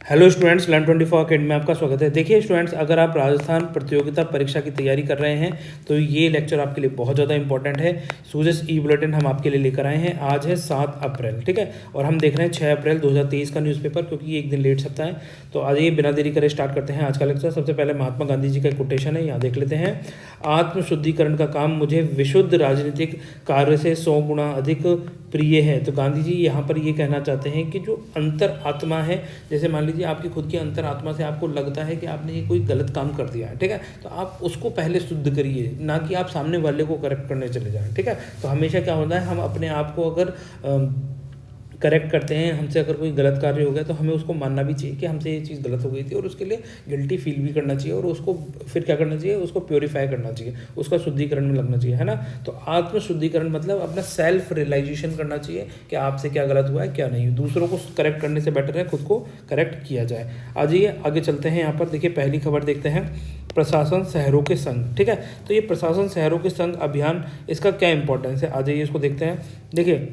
Hello students, learn 24 academy में आपका स्वागत है। देखिए स्टूडेंट्स, अगर आप राजस्थान प्रतियोगिता परीक्षा की तैयारी कर रहे हैं तो ये लेक्चर आपके लिए बहुत ज़्यादा इंपॉर्टेंट है। सूजस ई बुलेटिन हम आपके लिए लेकर आए हैं। आज है 7 अप्रैल, ठीक है, और हम देख रहे हैं 6 अप्रैल 2023 का न्यूज़पेपर, क्योंकि ये एक दिन लेट सकता है। तो आज ये बिना देरी करे स्टार्ट करते हैं आज का लेक्चर। सबसे पहले महात्मा गांधी जी का एक कोटेशन है, यहाँ देख लेते हैं। आत्मशुद्धिकरण का काम मुझे विशुद्ध राजनीतिक कार्य से 100 गुना अधिक प्रिय है। तो गांधी जी यहाँ पर ये कहना चाहते हैं कि जो अंतर आत्मा है, जैसे मान लीजिए आपकी खुद की अंतर आत्मा से आपको लगता है कि आपने ये कोई गलत काम कर दिया है, ठीक है, तो आप उसको पहले शुद्ध करिए, ना कि आप सामने वाले को करेक्ट करने चले जाएं, ठीक है। तो हमेशा क्या होता है, हम अपने आप को अगर करेक्ट करते हैं, हमसे अगर कोई गलत कार्य हो गया तो हमें उसको मानना भी चाहिए कि हमसे ये चीज़ गलत हो गई थी, और उसके लिए गिल्टी फील भी करना चाहिए, और उसको फिर क्या करना चाहिए, उसको प्योरीफाई करना चाहिए, उसका शुद्धिकरण में लगना चाहिए, है ना। तो आत्म शुद्धिकरण मतलब अपना सेल्फ रियलाइजेशन करना चाहिए कि आपसे क्या गलत हुआ है, क्या नहीं। दूसरों को करेक्ट करने से बेटर है खुद को करेक्ट किया जाए। आ जाइए आगे चलते हैं। यहाँ पर देखिए पहली खबर देखते हैं, प्रशासन शहरों के संग, ठीक है। तो ये प्रशासन शहरों के संग अभियान, इसका क्या इंपॉर्टेंस है, आ जाइए इसको देखते हैं। देखिए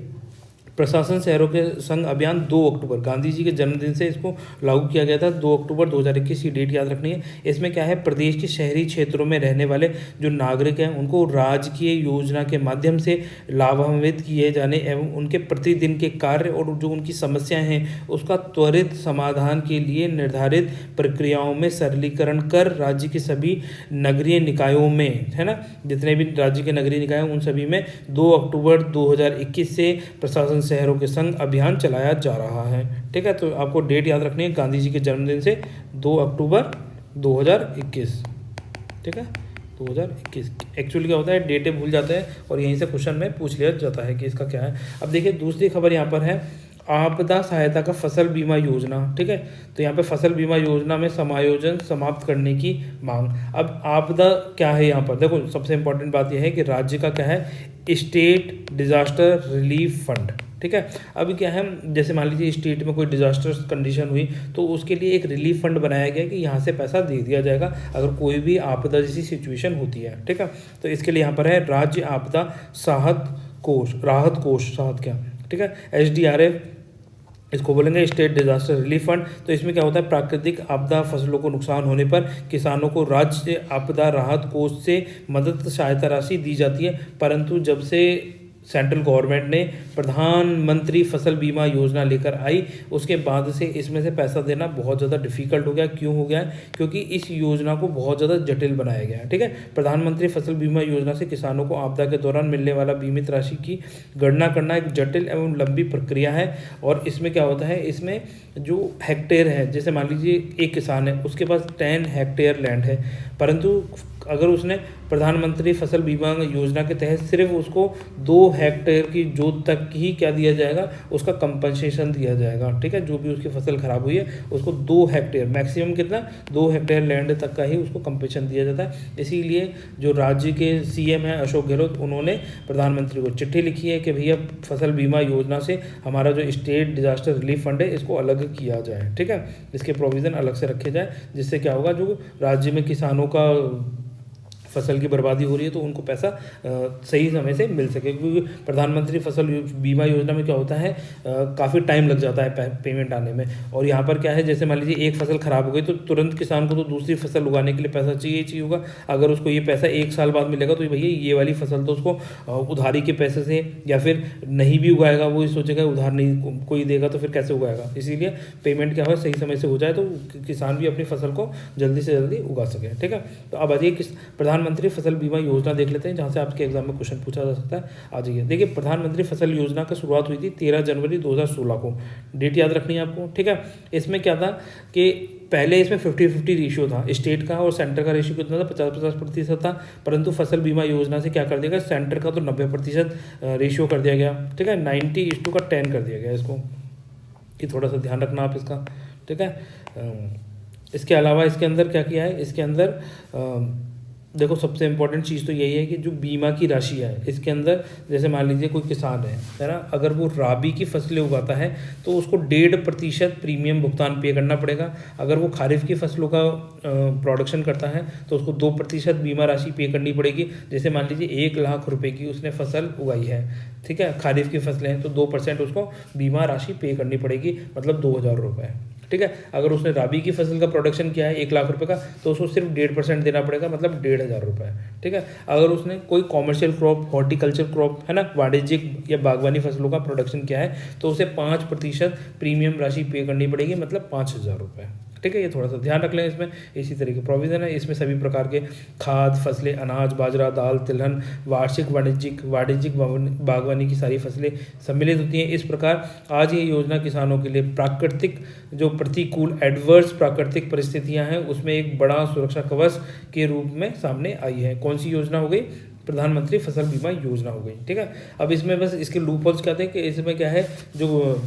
प्रशासन शहरों के संग अभियान 2 अक्टूबर, गांधी जी के जन्मदिन से इसको लागू किया गया था। 2 अक्टूबर 2021 की डेट याद रखनी है। इसमें क्या है, प्रदेश के शहरी क्षेत्रों में रहने वाले जो नागरिक हैं उनको राजकीय योजना के माध्यम से लाभान्वित किए जाने एवं उनके प्रतिदिन के कार्य और जो उनकी समस्याएं हैं उसका त्वरित समाधान के लिए निर्धारित प्रक्रियाओं में सरलीकरण कर राज्य के सभी नगरीय निकायों में, है ना, जितने भी राज्य के नगरीय निकाय हैं उन सभी में 2 अक्टूबर 2021 से प्रशासन शहरों के संग अभियान चलाया जा रहा है, ठीक है। तो आपको डेट याद रखनी है, गांधी जी के जन्मदिन से 2 अक्टूबर 2021, ठीक है, 2021। एक्चुअली क्या होता है, डेटें भूल जाते हैं और यहीं से क्वेश्चन में पूछ लिया जाता है कि इसका क्या है। अब देखिए दूसरी खबर यहाँ पर है, आपदा सहायता का फसल बीमा योजना, ठीक है। तो यहाँ पे फसल बीमा योजना में समायोजन समाप्त करने की मांग। अब आपदा क्या है, यहाँ पर देखो सबसे इंपॉर्टेंट बात यह है कि राज्य का क्या है, स्टेट डिजास्टर रिलीफ फंड, ठीक है। अभी क्या है, जैसे मान लीजिए स्टेट में कोई डिजास्टर कंडीशन हुई तो उसके लिए एक रिलीफ फंड बनाया गया कि यहाँ से पैसा दे दिया जाएगा अगर कोई भी आपदा जैसी सिचुएशन होती है, ठीक है। तो इसके लिए यहाँ पर है राज्य आपदा राहत कोष, ठीक है, SDRF इसको बोलेंगे, स्टेट डिजास्टर रिलीफ फंड। तो इसमें क्या होता है, प्राकृतिक आपदा फसलों को नुकसान होने पर किसानों को राज्य आपदा राहत कोष से मदद सहायता राशि दी जाती है। परंतु जब से सेंट्रल गवर्नमेंट ने प्रधानमंत्री फसल बीमा योजना लेकर आई उसके बाद से इसमें से पैसा देना बहुत ज़्यादा डिफिकल्ट हो गया। क्यों हो गया है, क्योंकि इस योजना को बहुत ज़्यादा जटिल बनाया गया है, ठीक है। प्रधानमंत्री फसल बीमा योजना से किसानों को आपदा के दौरान मिलने वाला बीमित राशि की गणना करना एक जटिल एवं लंबी प्रक्रिया है। और इसमें क्या होता है, इसमें जो हेक्टेयर है, जैसे मान लीजिए एक किसान है उसके पास 10 हेक्टेयर लैंड है, परंतु अगर उसने प्रधानमंत्री फसल बीमा योजना के तहत सिर्फ उसको 2 हेक्टेयर की जोत तक ही क्या दिया जाएगा, उसका कंपनसेशन दिया जाएगा, ठीक है। जो भी उसकी फसल खराब हुई है उसको 2 हेक्टेयर, मैक्सिमम कितना, 2 हेक्टेयर लैंड तक का ही उसको कंपनसेशन दिया जाता है। इसीलिए जो राज्य के CM हैं अशोक गहलोत, उन्होंने प्रधानमंत्री को चिट्ठी लिखी है कि भैया फसल बीमा योजना से हमारा जो स्टेट डिजास्टर रिलीफ फंड है इसको अलग किया जाए, ठीक है, इसके प्रोविज़न अलग से रखे जाए, जिससे क्या होगा, जो राज्य में किसानों का फसल की बर्बादी हो रही है तो उनको पैसा सही समय से मिल सके। क्योंकि प्रधानमंत्री फसल बीमा योजना में क्या होता है, काफ़ी टाइम लग जाता है पेमेंट आने में। और यहाँ पर क्या है, जैसे मान लीजिए एक फसल खराब हो गई तो तुरंत किसान को तो दूसरी फसल उगाने के लिए पैसा चाहिए होगा। अगर उसको ये पैसा 1 साल बाद मिलेगा तो भैया ये वाली फसल तो उसको उधारी के पैसे से, या फिर नहीं भी उगाएगा, वो सोचेगा उधार नहीं कोई देगा तो फिर कैसे उगाएगा। इसीलिए पेमेंट क्या हो, सही समय से हो जाए तो किसान भी अपनी फसल को जल्दी से जल्दी उगा सके, ठीक है। तो अब आइए प्रधानमंत्री फसल बीमा योजना देख लेते हैं, जहां से आपके एग्जाम में क्वेश्चन पूछा जा सकता है। आ जाइए, देखिए प्रधानमंत्री फसल योजना की शुरुआत हुई थी 13 जनवरी 2016 को, डेट याद रखनी है आपको, ठीक है। इसमें क्या था कि पहले इसमें 50-50 रेशियो था, स्टेट का और सेंटर का रेशियो कितना था, 50-50% था। परंतु फसल बीमा योजना से क्या कर दिया गया, सेंटर का तो 90% रेशियो कर दिया गया, ठीक है, 90:10 कर दिया गया इसको, कि थोड़ा सा ध्यान रखना आप इसका, ठीक है। इसके अलावा इसके अंदर क्या किया है, इसके अंदर देखो सबसे इंपॉर्टेंट चीज़ तो यही है कि जो बीमा की राशि है इसके अंदर, जैसे मान लीजिए कोई किसान है ना, अगर वो राबी की फसलें उगाता है तो उसको 1.5% प्रीमियम भुगतान पे करना पड़ेगा। अगर वो खारिफ की फसलों का प्रोडक्शन करता है तो उसको 2% बीमा राशि पे करनी पड़ेगी। जैसे मान लीजिए 1 लाख रुपए की उसने फसल उगाई है, ठीक है, खारिफ की फसलें हैं, तो 2% उसको बीमा राशि पे करनी पड़ेगी, मतलब 2,000 रुपये, ठीक है। अगर उसने राबी की फसल का प्रोडक्शन किया है 1,00,000 रुपये का, तो उसको सिर्फ 1.5% देना पड़ेगा, मतलब 1,500 रुपये, ठीक है। अगर उसने कोई कॉमर्शियल क्रॉप, हॉर्टिकल्चर क्रॉप है ना, वाणिज्यिक या बागवानी फसलों का प्रोडक्शन किया है, तो उसे 5% प्रीमियम राशि पे करनी पड़ेगी, मतलब 5,000 रुपये, ठीक है। ये थोड़ा सा ध्यान रख लें। इसमें इसी तरह के प्रोविज़न है। इसमें सभी प्रकार के खाद फसलें, अनाज, बाजरा, दाल, तिलहन, वार्षिक वाणिज्यिक बागवानी की सारी फसलें सम्मिलित होती हैं। इस प्रकार आज ये योजना किसानों के लिए प्राकृतिक जो प्रतिकूल एडवर्स प्राकृतिक परिस्थितियां हैं उसमें एक बड़ा सुरक्षा कवच के रूप में सामने आई है। कौन सी योजना हो गई? प्रधानमंत्री फसल बीमा योजना हो गई, ठीक है। अब इसमें बस इसके लूप होल्स क्या थे कि इसमें क्या है, जो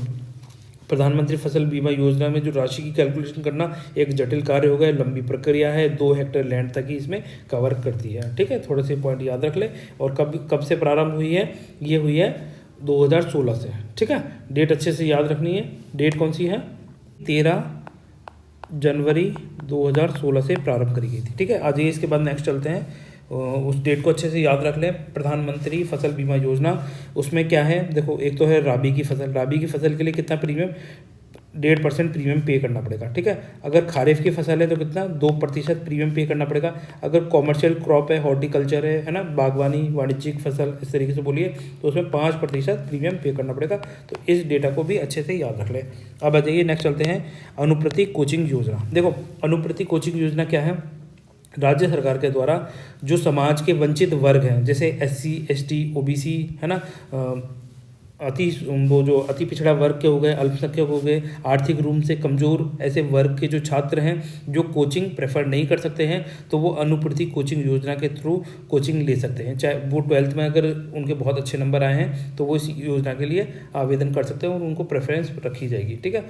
प्रधानमंत्री फसल बीमा योजना में जो राशि की कैलकुलेशन करना एक जटिल कार्य हो गया, लंबी प्रक्रिया है, 2 हेक्टेयर लैंड तक ही इसमें कवर करती है, ठीक है। थोड़े से पॉइंट याद रख ले। और कब से प्रारंभ हुई है? ये हुई है 2016 से, ठीक है। डेट अच्छे से याद रखनी है। डेट कौन सी है? 13 जनवरी 2016 से प्रारंभ करी गई थी, ठीक है। आज ये इसके बाद नेक्स्ट चलते हैं, उस डेट को अच्छे से याद रख लें। प्रधानमंत्री फसल बीमा योजना, उसमें क्या है देखो, एक तो है राबी की फसल। राबी की फसल के लिए कितना प्रीमियम? 1.5% प्रीमियम पे करना पड़ेगा, ठीक है। अगर खारिफ की फसल है तो कितना? 2% प्रीमियम पे करना पड़ेगा। अगर कॉमर्शियल क्रॉप है, हॉर्टिकल्चर है ना, बागवानी, वाणिज्यिक फसल, इस तरीके से बोलिए, तो उसमें 5% प्रीमियम पे करना पड़ेगा। तो इस डेटा को भी अच्छे से याद रख लें। अब आ जाइए नेक्स्ट चलते हैं, अनुप्रति कोचिंग योजना। देखो, अनुप्रति कोचिंग योजना क्या है? राज्य सरकार के द्वारा जो समाज के वंचित वर्ग हैं, जैसे SC ST OBC है ना, वो जो अति पिछड़ा वर्ग के हो गए, अल्पसंख्यक हो गए, आर्थिक रूप से कमज़ोर ऐसे वर्ग के जो छात्र हैं जो कोचिंग प्रेफर नहीं कर सकते हैं, तो वो अनुप्रति कोचिंग योजना के थ्रू कोचिंग ले सकते हैं। चाहे वो 12th में अगर उनके बहुत अच्छे नंबर आए हैं तो वो इस योजना के लिए आवेदन कर सकते हैं और उनको प्रेफरेंस रखी जाएगी, ठीक है।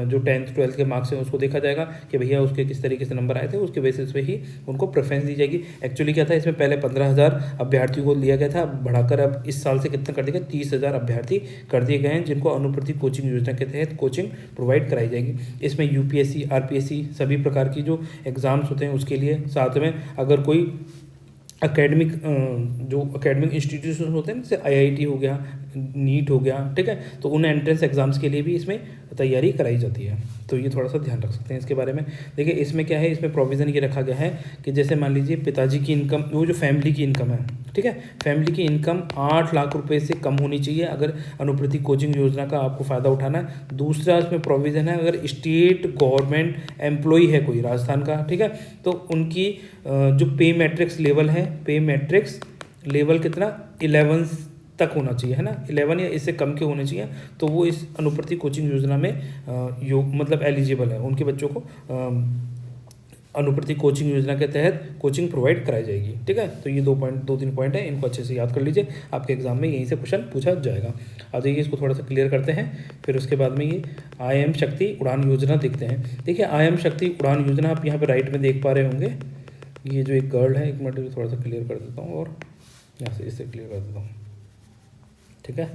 जो 10th 12th के मार्क्स हैं उसको देखा जाएगा कि भैया उसके किस तरीके से नंबर आए थे, उसके बेसिस पे ही उनको प्रेफरेंस दी जाएगी। एक्चुअली क्या था, इसमें पहले 15,000 अभ्यर्थियों को लिया गया था, बढ़ाकर अब इस साल से कितना कर दिया? 30,000 अभ्यर्थी कर दिए गए हैं, जिनको अनुप्रति कोचिंग योजना के तहत कोचिंग प्रोवाइड कराई जाएगी। इसमें UPSC RPSC सभी प्रकार की जो एग्ज़ाम्स होते हैं उसके लिए, साथ में अगर कोई एकेडमिक इंस्टीट्यूशन होते हैं जैसे IIT हो गया, नीट हो गया, ठीक है, तो उन एंट्रेंस एग्जाम्स के लिए भी इसमें तैयारी कराई जाती है। तो ये थोड़ा सा ध्यान रख सकते हैं इसके बारे में। देखिए इसमें क्या है, इसमें प्रोविज़न ये रखा गया है कि जैसे मान लीजिए पिताजी की इनकम, वो जो फैमिली की इनकम है, ठीक है, फैमिली की इनकम 8 लाख रुपए से कम होनी चाहिए अगर अनुप्रति कोचिंग योजना का आपको फ़ायदा उठाना है। दूसरा इसमें प्रोविज़न है, अगर स्टेट गवर्नमेंट एम्प्लॉई है कोई राजस्थान का, ठीक है, तो उनकी जो पे मैट्रिक्स लेवल है, पे मैट्रिक्स लेवल कितना 11 तक होना चाहिए, है ना, 11 या इससे कम के होने चाहिए, तो वो इस अनुप्रति कोचिंग योजना में मतलब एलिजिबल है। उनके बच्चों को अनुप्रति कोचिंग योजना के तहत कोचिंग प्रोवाइड कराई जाएगी, ठीक है। तो ये 2-3 पॉइंट है, इनको अच्छे से याद कर लीजिए, आपके एग्जाम में यहीं से क्वेश्चन पूछा जाएगा। आ जाइए इसको थोड़ा सा क्लियर करते हैं, फिर उसके बाद में ये IIM शक्ति उड़ान योजना देखते हैं। देखिए IIM शक्ति उड़ान योजना आप यहाँ पे राइट में देख पा रहे होंगे, ये जो एक गर्ल है, एक मिनट थोड़ा सा क्लियर कर देता हूँ और यहाँ से इससे क्लियर कर देता हूँ, ठीक है।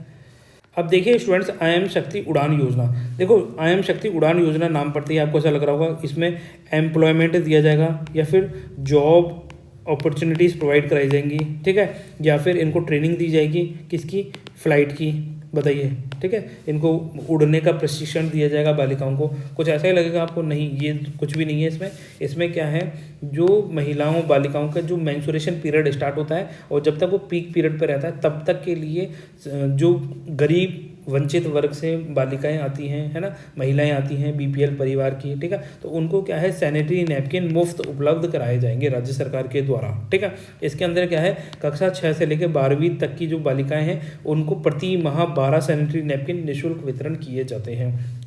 अब देखिए स्टूडेंट्स, IIM शक्ति उड़ान योजना, देखो IIM शक्ति उड़ान योजना नाम पड़ती है, आपको ऐसा लग रहा होगा इसमें एम्प्लॉयमेंट दिया जाएगा या फिर जॉब अपॉर्चुनिटीज़ प्रोवाइड कराई जाएंगी, ठीक है, या फिर इनको ट्रेनिंग दी जाएगी, किसकी? फ्लाइट की, बताइए, ठीक है, इनको उड़ने का प्रशिक्षण दिया जाएगा बालिकाओं को। कुछ ऐसा ही लगेगा आपको, नहीं, ये कुछ भी नहीं है इसमें। इसमें क्या है, जो महिलाओं बालिकाओं का जो मेंस्ट्रुएशन पीरियड स्टार्ट होता है और जब तक वो पीक पीरियड पर रहता है तब तक के लिए जो गरीब वंचित वर्ग से बालिकाएं आती हैं, है ना, महिलाएं आती हैं BPL परिवार की, ठीक है, तो उनको क्या है, सैनिटरी नैपकिन मुफ्त उपलब्ध कराए जाएंगे राज्य सरकार के द्वारा, ठीक है। इसके अंदर क्या है, कक्षा 6 से लेकर 12वीं तक की जो बालिकाएं हैं उनको प्रति माह 12 सैनिटरी नैपकिन निःशुल्क वितरण किए जाते हैं।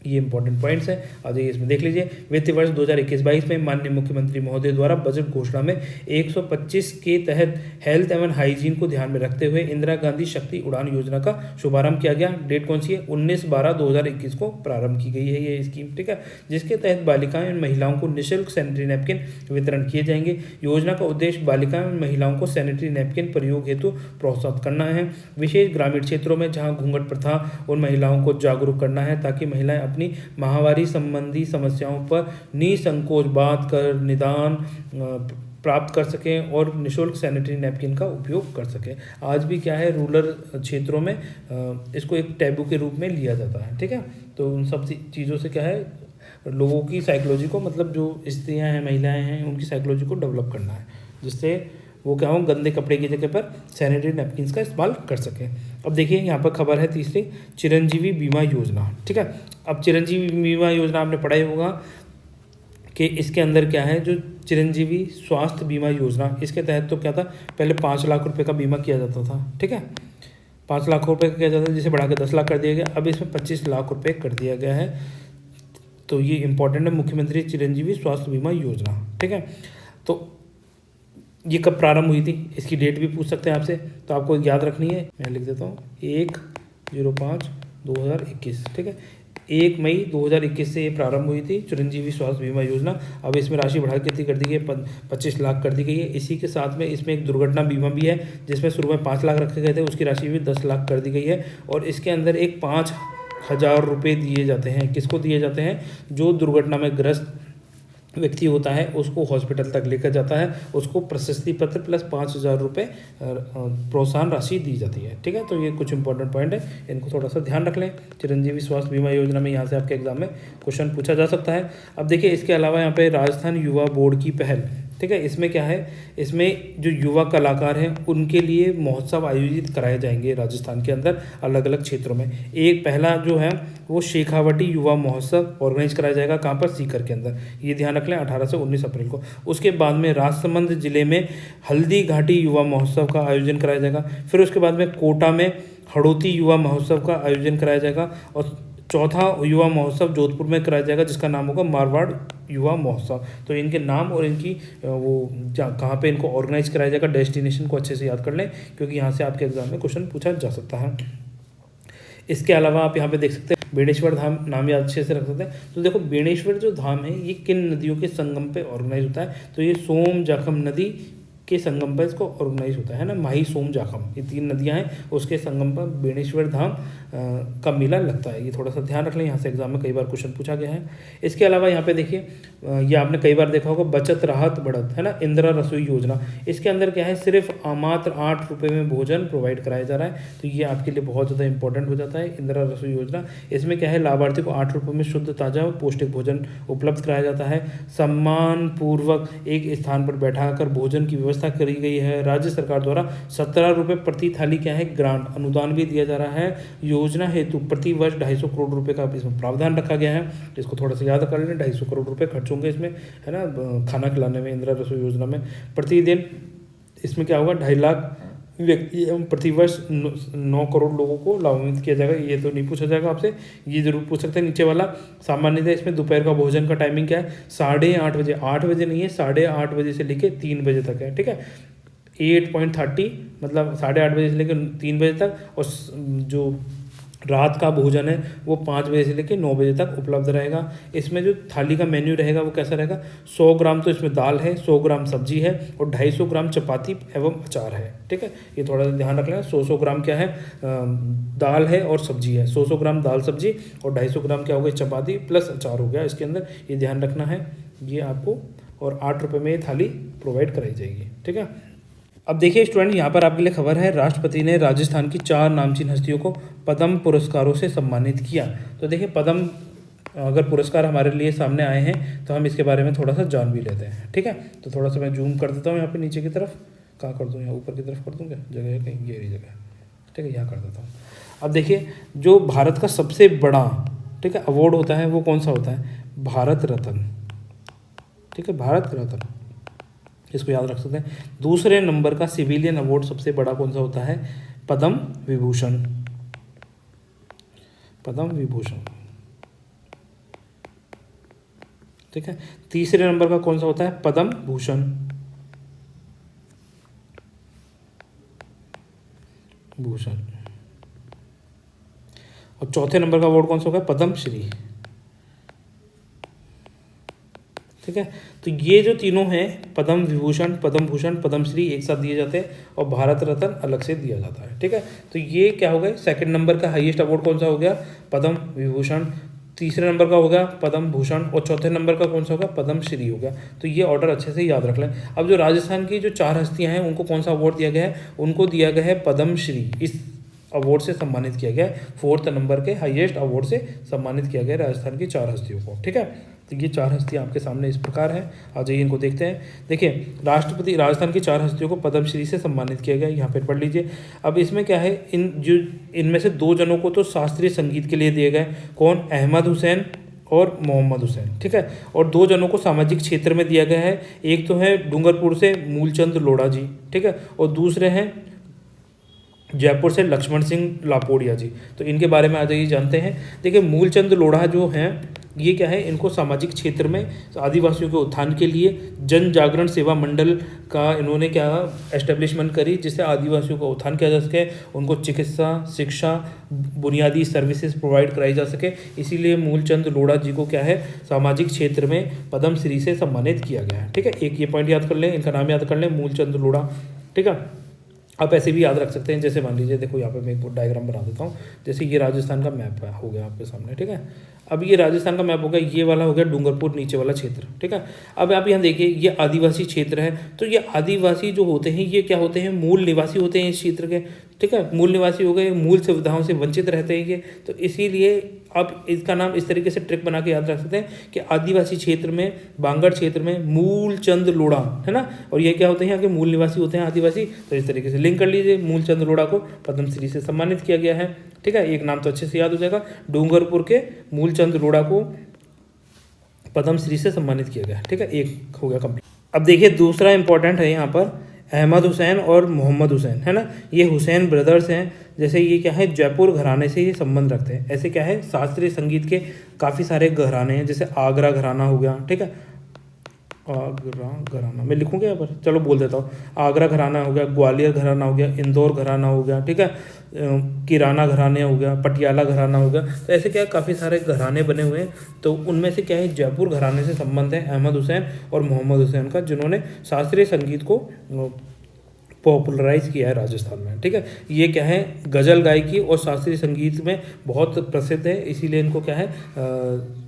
ये इंपॉर्टेंट पॉइंट्स हैं, आ जाइए इसमें देख लीजिए। वित्तीय वर्ष 2021-22 में माननीय मुख्यमंत्री महोदय द्वारा बजट घोषणा में 125 के तहत हेल्थ एवं हाइजीन को ध्यान में रखते हुए इंदिरा गांधी शक्ति उड़ान योजना का शुभारंभ किया गया। डेट कौन सी है? 19/12/2021 को प्रारंभ की गई है ये स्कीम, ठीक है, जिसके तहत बालिकाएं और महिलाओं को निःशुल्क सैनिटरी नैपकिन वितरण किए जाएंगे। योजना का उद्देश्य बालिकाएं और महिलाओं को सैनिटरी नैपकिन प्रयोग हेतु प्रोत्साहित करना है। विशेष ग्रामीण क्षेत्रों में जहाँ घूंघट प्रथा उन महिलाओं को जागरूक करना है ताकि महिलाएं अपनी माहवारी संबंधी समस्याओं पर निसंकोच बात कर निदान प्राप्त कर सकें और निःशुल्क सैनिटरी नैपकिन का उपयोग कर सकें। आज भी क्या है, रूरल क्षेत्रों में इसको एक टैबू के रूप में लिया जाता है, ठीक है, तो उन सब चीज़ों से क्या है, लोगों की साइकोलॉजी को, मतलब जो स्त्रियाँ हैं, महिलाएं हैं, उनकी साइकोलॉजी को डेवलप करना है, जिससे वो क्या हो, गंदे कपड़े की जगह पर सैनिटरी नैपकिन्स का इस्तेमाल कर सकें। अब देखिए यहाँ पर खबर है तीसरी, चिरंजीवी बीमा योजना। ठीक है, अब चिरंजीवी बीमा योजना आपने पढ़ा ही होगा कि इसके अंदर क्या है, जो चिरंजीवी स्वास्थ्य बीमा योजना, इसके तहत तो क्या था, पहले 5 लाख रुपए का बीमा किया जाता था। ठीक है, 5 लाख रुपए का किया जाता था, जिसे बढ़ा के 10 लाख कर दिया गया। अब इसमें 25 लाख रुपए कर दिया गया है। तो ये इंपॉर्टेंट है, मुख्यमंत्री चिरंजीवी स्वास्थ्य बीमा योजना। ठीक है, तो ये कब प्रारंभ हुई थी, इसकी डेट भी पूछ सकते हैं आपसे, तो आपको याद रखनी है, मैं लिख देता हूँ 1/05/2021। ठीक है, 1 मई 2021 से ये प्रारंभ हुई थी चिरंजीवी स्वास्थ्य बीमा योजना। अब इसमें राशि बढ़ा के कितनी कर दी गई है, 25 लाख कर दी गई है। इसी के साथ में इसमें एक दुर्घटना बीमा भी है, जिसमें शुरू में 5 लाख रखे गए थे, उसकी राशि भी 10 लाख कर दी गई है। और इसके अंदर एक 5,000 रुपये दिए जाते हैं। किसको दिए जाते हैं, जो दुर्घटना में ग्रस्त व्यक्ति होता है, उसको हॉस्पिटल तक लेकर जाता है, उसको प्रशस्ति पत्र प्लस 5,000 रुपये प्रोत्साहन राशि दी जाती है। ठीक है, तो ये कुछ इंपॉर्टेंट पॉइंट है, इनको थोड़ा सा ध्यान रख लें। चिरंजीवी स्वास्थ्य बीमा योजना में यहाँ से आपके एग्जाम में क्वेश्चन पूछा जा सकता है। अब देखिए, इसके अलावा यहाँ पे राजस्थान युवा बोर्ड की पहल। ठीक है, इसमें क्या है, इसमें जो युवा कलाकार हैं उनके लिए महोत्सव आयोजित कराए जाएंगे राजस्थान के अंदर अलग अलग क्षेत्रों में। एक पहला जो है वो शेखावटी युवा महोत्सव ऑर्गेनाइज कराया जाएगा, कहाँ पर, सीकर के अंदर। ये ध्यान रख लें, 18 से 19 अप्रैल को। उसके बाद में राजसमंद जिले में हल्दी घाटी युवा महोत्सव का आयोजन कराया जाएगा। फिर उसके बाद में कोटा में हड़ौती युवा महोत्सव का आयोजन कराया जाएगा। और चौथा युवा महोत्सव जोधपुर में कराया जाएगा, जिसका नाम होगा मारवाड़ युवा महोत्सव। तो इनके नाम और इनकी वो कहाँ पे इनको ऑर्गेनाइज कराया जाएगा, डेस्टिनेशन को अच्छे से याद कर लें, क्योंकि यहाँ से आपके एग्जाम में क्वेश्चन पूछा जा सकता है। इसके अलावा आप यहाँ पे देख सकते हैं बेणेश्वर धाम, नाम याद अच्छे से रख सकते हैं। तो देखो, बेणेश्वर जो धाम है ये किन नदियों के संगम पे ऑर्गेनाइज होता है, तो ये सोम जाखम नदी के संगम पर इसको ऑर्गेनाइज होता है ना, माही सोम जाखम, ये 3 नदियां हैं, उसके संगम पर बेणेश्वर धाम का मेला लगता है। ये थोड़ा सा ध्यान रख लें, यहाँ से एग्जाम में कई बार क्वेश्चन पूछा गया है। इसके अलावा यहाँ पे देखिए, ये आपने कई बार देखा होगा, बचत राहत बढ़त है ना, इंदिरा रसोई योजना। इसके अंदर क्या है, सिर्फ मात्र 8 रुपये में भोजन प्रोवाइड कराया जा रहा है। तो ये आपके लिए बहुत ज़्यादा इंपॉर्टेंट हो जाता है, इंदिरा रसोई योजना। इसमें क्या है, लाभार्थी को 8 रुपये में शुद्ध ताजा पौष्टिक भोजन उपलब्ध कराया जाता है। सम्मान पूर्वक एक स्थान पर बैठाकर भोजन की व्यवस्था करी गई है। राज्य सरकार द्वारा 17 रुपये प्रति थाली क्या है, ग्रांट अनुदान भी दिया जा रहा है। योजना हेतु प्रति वर्ष 250 करोड़ रुपए का इसमें प्रावधान रखा गया है। इसको थोड़ा सा याद कर लें, 250 करोड़ रुपए खर्च होंगे इसमें, है ना, खाना खिलाने में, इंदिरा रसोई योजना में। प्रतिदिन इसमें क्या होगा, 2.5 लाख व्यक्ति एवं प्रतिवर्ष 9 करोड़ लोगों को लाभान्वित किया जाएगा। ये तो नहीं पूछा जाएगा आपसे, ये जरूर पूछ सकते हैं नीचे वाला। सामान्यतः इसमें दोपहर का भोजन का टाइमिंग क्या है, 8:30 बजे, 8 बजे नहीं है, 8:30 बजे से लेकर 3 बजे तक है। ठीक है, 8.30 मतलब 8:30 बजे से लेकर 3 बजे तक। और जो रात का भोजन है वो 5 बजे से लेकर 9 बजे तक उपलब्ध रहेगा। इसमें जो थाली का मेन्यू रहेगा वो कैसा रहेगा, 100 ग्राम तो इसमें दाल है, 100 ग्राम सब्जी है और 250 ग्राम चपाती एवं अचार है। ठीक है, ये थोड़ा सा ध्यान रख लेना, 100 ग्राम क्या है, दाल है और सब्जी है, 100 ग्राम दाल सब्जी और 250 ग्राम क्या हो गई, चपाती प्लस अचार हो गया इसके अंदर। ये ध्यान रखना है ये आपको, और 8 रुपये में ये थाली प्रोवाइड कराई जाएगी। ठीक है, अब देखिए स्टूडेंट, यहाँ पर आपके लिए खबर है, राष्ट्रपति ने राजस्थान की 4 नामचीन हस्तियों को पद्म पुरस्कारों से सम्मानित किया। तो देखिए, पद्म अगर पुरस्कार हमारे लिए सामने आए हैं तो हम इसके बारे में थोड़ा सा जान भी लेते हैं। ठीक है, तो थोड़ा सा मैं जूम कर देता हूँ यहाँ पे नीचे की तरफ, कहाँ कर दूँ, यहाँ ऊपर की तरफ कर दूँ क्या, जगह है कहीं, ये जगह, ठीक है, यहाँ कर देता हूँ। अब देखिए, जो भारत का सबसे बड़ा, ठीक है, अवार्ड होता है वो कौन सा होता है, भारत रत्न। ठीक है, भारत रत्न, इसको याद रख सकते हैं। दूसरे नंबर का सिविलियन अवार्ड सबसे बड़ा कौन सा होता है, पद्म विभूषण, पद्म विभूषण। ठीक है, तीसरे नंबर का कौन सा होता है, पद्म भूषण, भूषण। और चौथे नंबर का अवार्ड कौन सा होगा, पद्म श्री। ठीक है, तो ये जो तीनों हैं, पद्म विभूषण, पद्म भूषण, पद्म श्री, एक साथ दिए जाते हैं और भारत रत्न अलग से दिया जाता है। ठीक है, तो ये क्या हो गया, सेकंड नंबर का हाईएस्ट अवार्ड कौन सा हो गया, पद्म विभूषण, तीसरे नंबर का हो गया पद्म भूषण और चौथे नंबर का कौन सा होगा, पद्म श्री हो गया। तो ये ऑर्डर अच्छे से याद रख लें। अब जो राजस्थान की जो 4 हस्तियां हैं उनको कौन सा अवार्ड दिया गया है, उनको दिया गया है पद्म श्री। इस अवार्ड से सम्मानित किया गया है, 4th नंबर के हाईएस्ट अवार्ड से सम्मानित किया गया राजस्थान की 4 हस्तियों को। ठीक है, तो ये 4 हस्तियाँ आपके सामने इस प्रकार हैं। आ जाइए इनको देखते हैं। देखिए, राष्ट्रपति राजस्थान की 4 हस्तियों को पद्मश्री से सम्मानित किया गया, यहाँ पर पढ़ लीजिए। अब इसमें क्या है, इनमें से 2 जनों को तो शास्त्रीय संगीत के लिए दिए गए। कौन? अहमद हुसैन और मोहम्मद हुसैन। ठीक है, और 2 जनों को सामाजिक क्षेत्र में दिया गया है। एक तो है डूंगरपुर से मूलचंद लोढ़ा जी, ठीक है, और दूसरे हैं जयपुर से लक्ष्मण सिंह लापोड़िया जी। तो इनके बारे में आ जाइए जानते हैं। देखिए, मूलचंद लोढ़ा जो हैं, ये क्या है, इनको सामाजिक क्षेत्र में आदिवासियों के उत्थान के लिए जन जागरण सेवा मंडल का इन्होंने क्या एस्टेब्लिशमेंट करी, जिससे आदिवासियों का उत्थान किया जा सके, उनको चिकित्सा, शिक्षा, बुनियादी सर्विसेज प्रोवाइड कराई जा सके। इसीलिए मूलचंद लोढ़ा जी को क्या है, सामाजिक क्षेत्र में पद्मश्री से सम्मानित किया गया है। ठीक है, एक ये पॉइंट याद कर लें, इनका नाम याद कर लें, मूलचंद लोढ़ा। ठीक है, आप ऐसे भी याद रख सकते हैं, जैसे मान लीजिए, देखो यहाँ पे मैं एक डायग्राम बना देता हूँ। जैसे ये राजस्थान का मैप हो गया आपके सामने। ठीक है, अब ये राजस्थान का मैप हो गया, ये वाला हो गया डूंगरपुर नीचे वाला क्षेत्र। ठीक है, अब आप यहाँ देखिए, ये आदिवासी क्षेत्र है। तो ये आदिवासी जो होते हैं, ये क्या होते हैं, मूल निवासी होते हैं इस क्षेत्र के। ठीक है, मूल निवासी हो गए, मूल सुविधाओं से वंचित रहते हैं ये। तो इसीलिए आप इसका नाम इस तरीके से ट्रिक बना के याद रख सकते हैं कि आदिवासी क्षेत्र में, बांगड़ क्षेत्र में मूलचंद लोढ़ा, है ना, और ये क्या होते हैं, यहाँ के मूल निवासी होते हैं आदिवासी। तो इस तरीके से लिंक कर लीजिए, मूलचंद लोढ़ा को पद्मश्री से सम्मानित किया गया है। ठीक है, एक नाम तो अच्छे से याद हो जाएगा, डूंगरपुर के मूलचंद लोढ़ा को पद्मश्री से सम्मानित किया गया। ठीक है, एक हो गया कंप्लीट। अब देखिए, दूसरा इंपॉर्टेंट है यहाँ पर अहमद हुसैन और मोहम्मद हुसैन, है ना। ये हुसैन ब्रदर्स हैं। जैसे ये क्या है, जयपुर घराने से ये संबंध रखते हैं। ऐसे क्या है, शास्त्रीय संगीत के काफ़ी सारे घराने हैं, जैसे आगरा घराना हो गया। ठीक है, आगरा घराना मैं लिखूँगा यहाँ पर, चलो बोल देता हूँ। आगरा घराना हो गया, ग्वालियर घराना हो गया, इंदौर घराना हो गया। ठीक है, किराना घराने हो गया, पटियाला घराना हो गया। तो ऐसे क्या है, काफ़ी सारे घराने बने हुए हैं। तो उनमें से क्या है, जयपुर घराने से संबंध है अहमद हुसैन और मोहम्मद हुसैन का, जिन्होंने शास्त्रीय संगीत को पॉपुलराइज किया है राजस्थान में। ठीक है, ये क्या है, गज़ल गायकी और शास्त्रीय संगीत में बहुत प्रसिद्ध है, इसीलिए इनको क्या है,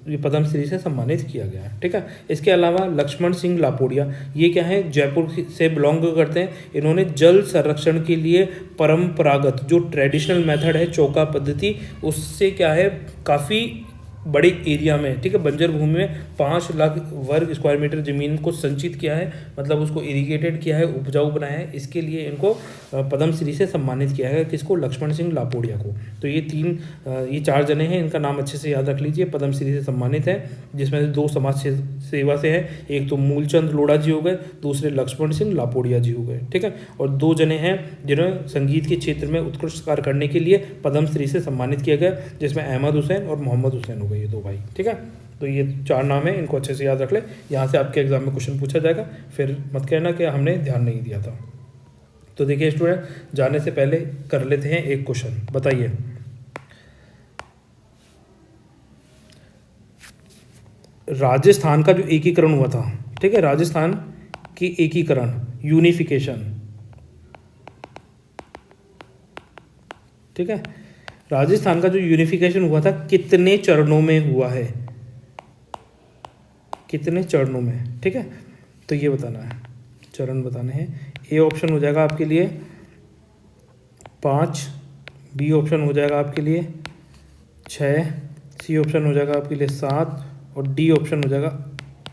ये पद्मश्री से सम्मानित किया गया है। ठीक है, इसके अलावा लक्ष्मण सिंह लापोड़िया, ये क्या है, जयपुर से बिलोंग करते हैं। इन्होंने जल संरक्षण के लिए परंपरागत जो ट्रेडिशनल मेथड है, चौका पद्धति, उससे क्या है, काफ़ी बड़े एरिया में, ठीक है, बंजर भूमि में 5 लाख वर्ग स्क्वायर मीटर ज़मीन को संचित किया है, मतलब उसको इरिगेटेड किया है, उपजाऊ बनाया है। इसके लिए इनको पद्मश्री से सम्मानित किया है। किसको? लक्ष्मण सिंह लापोड़िया को। तो ये 4 जने हैं, इनका नाम अच्छे से याद रख लीजिए, पद्मश्री से सम्मानित है, जिसमें से 2 समाज सेवा से है। एक तो मूलचंद लोढ़ा जी हो गए, दूसरे लक्ष्मण सिंह लापोड़िया जी हो गए। ठीक है, और 2 जने हैं जिन्होंने संगीत के क्षेत्र में उत्कृष्ट कार्य करने के लिए पद्मश्री से सम्मानित किया गया, जिसमें अहमद हुसैन और मोहम्मद हुसैन हो गए, ये 2 भाई। ठीक है, तो ये 4 नाम है, इनको अच्छे से याद रख ले। यहाँ से आपके एग्जाम में क्वेश्चन पूछा जाएगा, फिर मत कहना कि हमने ध्यान नहीं दिया था। तो देखिए स्टूडेंट, जाने से पहले कर लेते हैं एक क्वेश्चन। बताइए, राजस्थान का जो एकीकरण हुआ था, ठीक है, राजस्थान की एकीकरण, यूनिफिकेशन, ठीक है, राजस्थान का जो यूनिफिकेशन हुआ था कितने चरणों में हुआ है? कितने चरणों में? ठीक है, तो ये बताना है, चरण बताने हैं। ए ऑप्शन हो जाएगा आपके लिए 5, बी ऑप्शन हो जाएगा आपके लिए 6, सी ऑप्शन हो जाएगा आपके लिए 7 और डी ऑप्शन हो जाएगा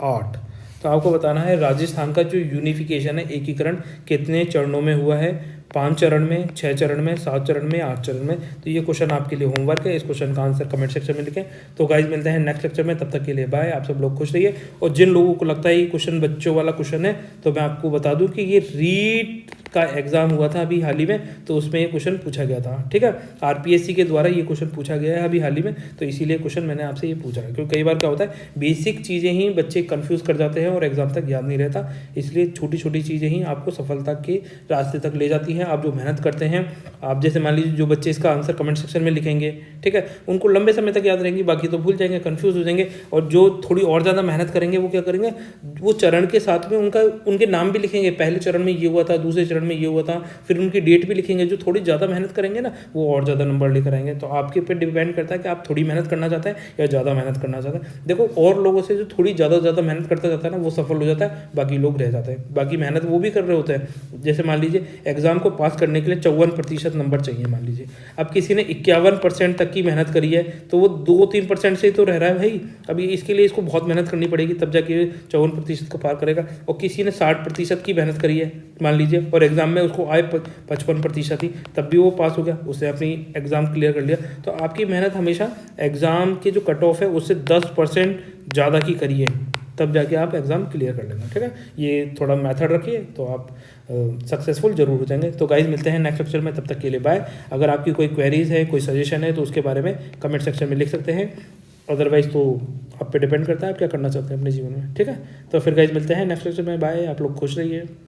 8। तो आपको बताना है राजस्थान का जो यूनिफिकेशन है, एकीकरण, कितने चरणों में हुआ है? 5 चरण में, 6 चरण में, 7 चरण में, 8 चरण में। तो ये क्वेश्चन आपके लिए होमवर्क है, इस क्वेश्चन का आंसर कमेंट सेक्शन में लिखें। तो गाइज मिलते हैं नेक्स्ट लेक्चर में, तब तक के लिए बाय। आप सब लोग खुश रहिए। और जिन लोगों को लगता है ये क्वेश्चन बच्चों वाला क्वेश्चन है, तो मैं आपको बता दूं कि ये रीट का एग्जाम हुआ था अभी हाल ही में, तो उसमें ये क्वेश्चन पूछा गया था। ठीक है, आरपीएससी के द्वारा ये क्वेश्चन पूछा गया है अभी हाल ही में, तो इसीलिए क्वेश्चन मैंने आपसे ये पूछा है। क्योंकि कई बार क्या होता है, बेसिक चीज़ें ही बच्चे कंफ्यूज कर जाते हैं और एग्जाम तक याद नहीं रहता। इसलिए छोटी छोटी चीज़ें ही आपको सफलता के रास्ते तक ले जाती हैं। आप जो मेहनत करते हैं, आप जैसे मान लीजिए जो बच्चे इसका आंसर कमेंट सेक्शन में लिखेंगे, ठीक है, उनको लंबे समय तक याद रहेंगी, बाकी तो भूल जाएंगे, कंफ्यूज हो जाएंगे। और जो थोड़ी और ज़्यादा मेहनत करेंगे, वो क्या करेंगे, वो चरण के साथ में उनके नाम भी लिखेंगे, पहले चरण में ये हुआ था, दूसरे चरण में ये हुआ था, फिर उनकी डेट भी लिखेंगे। जो थोड़ी ज़्यादा मेहनत करेंगे ना, वो और ज़्यादा नंबर लेकर आएंगे। तो आपके ऊपर डिपेंड करता है कि आप थोड़ी मेहनत करना चाहते हैं या ज़्यादा मेहनत करना चाहते हैं। देखो, और लोगों से जो थोड़ी ज़्यादा मेहनत करता जाता है ना, वो सफल हो जाता है, बाकी लोग रह जाते हैं। बाकी मेहनत वो भी कर रहे होते हैं। जैसे मान लीजिए एग्जाम को आपको पास करने के लिए 54% नंबर चाहिए मान लीजिए। अब किसी ने 51% तक की मेहनत करी है तो वो 2-3% से ही तो रह रहा है भाई। अभी इसके लिए इसको बहुत मेहनत करनी पड़ेगी तब जाके 54% को पार करेगा। और किसी ने 60% की मेहनत करी है मान लीजिए और एग्ज़ाम में उसको आए 55% ही, तब भी वो पास हो गया, उसने अपनी एग्ज़ाम क्लियर कर लिया। तो आपकी मेहनत हमेशा एग्ज़ाम की जो कट ऑफ है उससे 10% ज़्यादा की करिए, तब जाके आप एग्ज़ाम क्लियर कर लेना। ठीक है, ये थोड़ा मेथड रखिए तो आप सक्सेसफुल जरूर हो जाएंगे। तो गाइज मिलते हैं नेक्स्ट लेक्चर में, तब तक के लिए बाय। अगर आपकी कोई क्वेरीज है, कोई सजेशन है तो उसके बारे में कमेंट सेक्शन में लिख सकते हैं, अदरवाइज तो आप पे डिपेंड करता है आप क्या करना चाहते हैं अपने जीवन में। ठीक है, तो फिर गाइज मिलते हैं नेक्स्ट लेक्चर में, बाय। आप लोग खुश रहिए।